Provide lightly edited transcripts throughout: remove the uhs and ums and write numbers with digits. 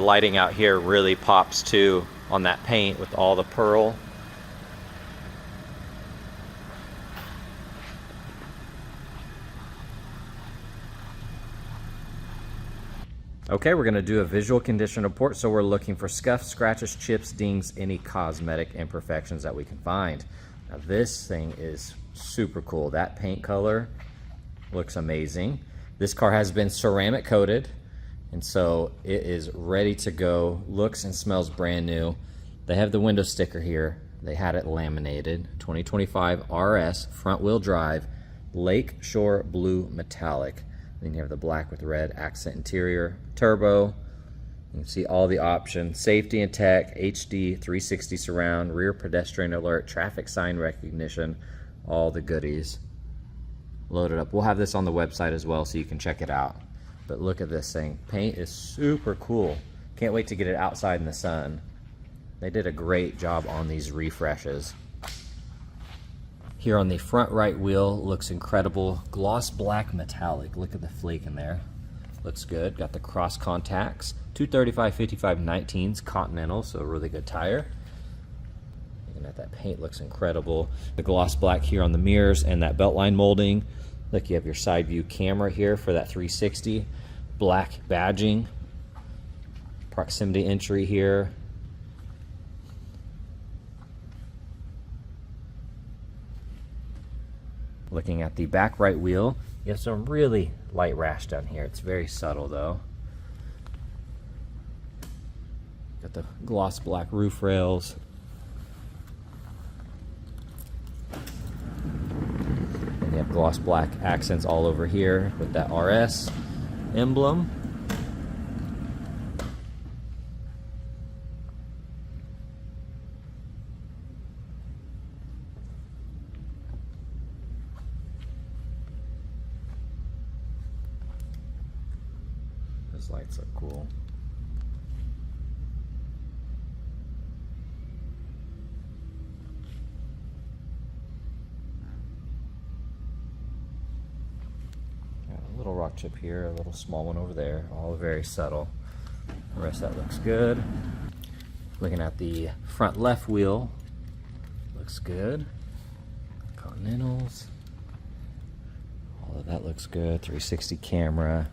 lighting out here really pops too on that paint with all the pearl. Okay, we're going to do a visual condition report, so we're looking for scuffs, scratches, chips, dings, any cosmetic imperfections that we can find. Now this thing is super cool. That paint color looks amazing. This car has been ceramic coated, and so it is ready to go. Looks and smells brand new. They have the window sticker here. They had it laminated. 2025 RS front wheel drive, Lake Shore blue metallic. Then you have the black with red accent interior, turbo. You can see all the options: safety and tech, HD, 360 surround, rear pedestrian alert, traffic sign recognition, all the goodies loaded up. We'll have this on the website as well so you can check it out. But look at this thing. Paint is super cool. Can't wait to get it outside in the sun. They did a great job on these refreshes. Here on the front right wheel, looks incredible. Gloss black metallic. Look at the flake in there. Looks good. Got the cross contacts. 235/55/19s Continental, so a really good tire. Looking at that paint, looks incredible. The gloss black here on the mirrors and that beltline molding. Look, you have your side view camera here for that 360. Black badging. Proximity entry here. Looking at the back right wheel, you have some really light rash down here. It's very subtle though. Got the gloss black roof rails. And you have gloss black accents all over here with that RS emblem. Those lights look cool. Got a little rock chip here, a little small one over there, all very subtle. The rest of that looks good. Looking at the front left wheel, looks good. Continentals, all of that looks good. 360 camera.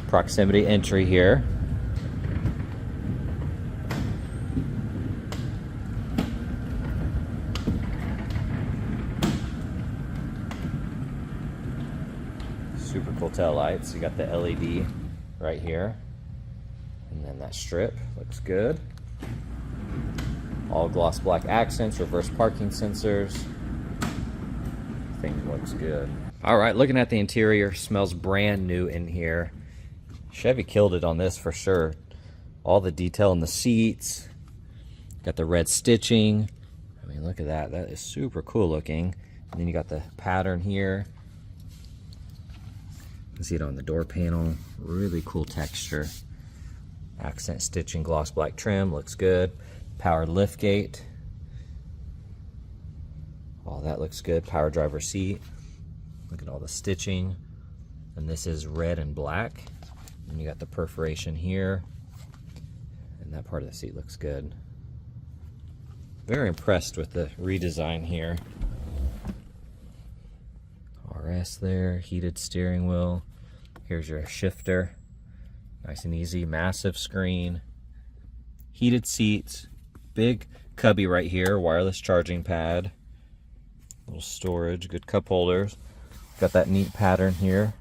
Proximity entry here. Super cool tail lights. You got the LED right here. And then that strip looks good. All gloss black accents, reverse parking sensors. Thing looks good. All right, looking at the interior, smells brand new in here. Chevy killed it on this for sure. All the detail in the seats. Got the red stitching. I mean, look at that. That is super cool looking. And then you got the pattern here. You can see it on the door panel. Really cool texture. Accent stitching, gloss black trim. Looks good. Power liftgate. All that looks good. Power driver seat. Look at all the stitching. And this is red and black. And you got the perforation here, and that part of the seat looks good. Very impressed with the redesign here. RS there, heated steering wheel. Here's your shifter. Nice and easy, massive screen. Heated seats, big cubby right here, wireless charging pad. Little storage, good cup holders. Got that neat pattern here.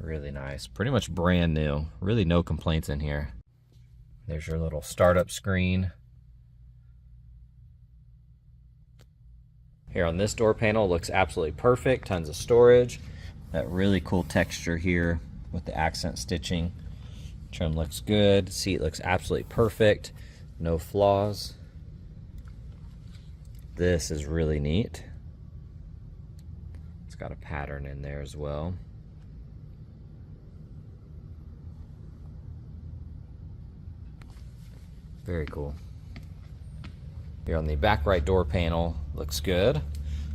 Really nice. Pretty much brand new. Really no complaints in here. There's your little startup screen. Here on this door panel, looks absolutely perfect. Tons of storage. That really cool texture here with the accent stitching. Trim looks good. Seat looks absolutely perfect. No flaws. This is really neat. It's got a pattern in there as well. Very cool. Here on the back right door panel, looks good.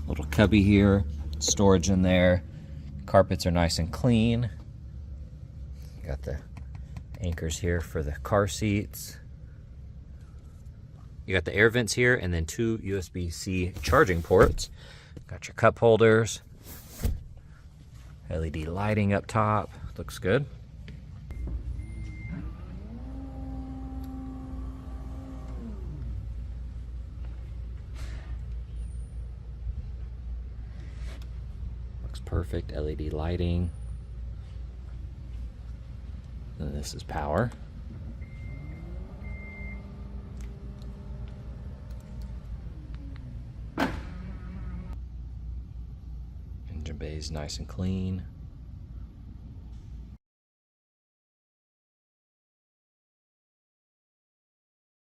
Little cubby here, storage in there. Carpets are nice and clean. Got the anchors here for the car seats. You got the air vents here, and then 2 USB-C charging ports. Got your cup holders. LED lighting up top. Looks good. Looks perfect. LED lighting. And this is power. Engine bay is nice and clean.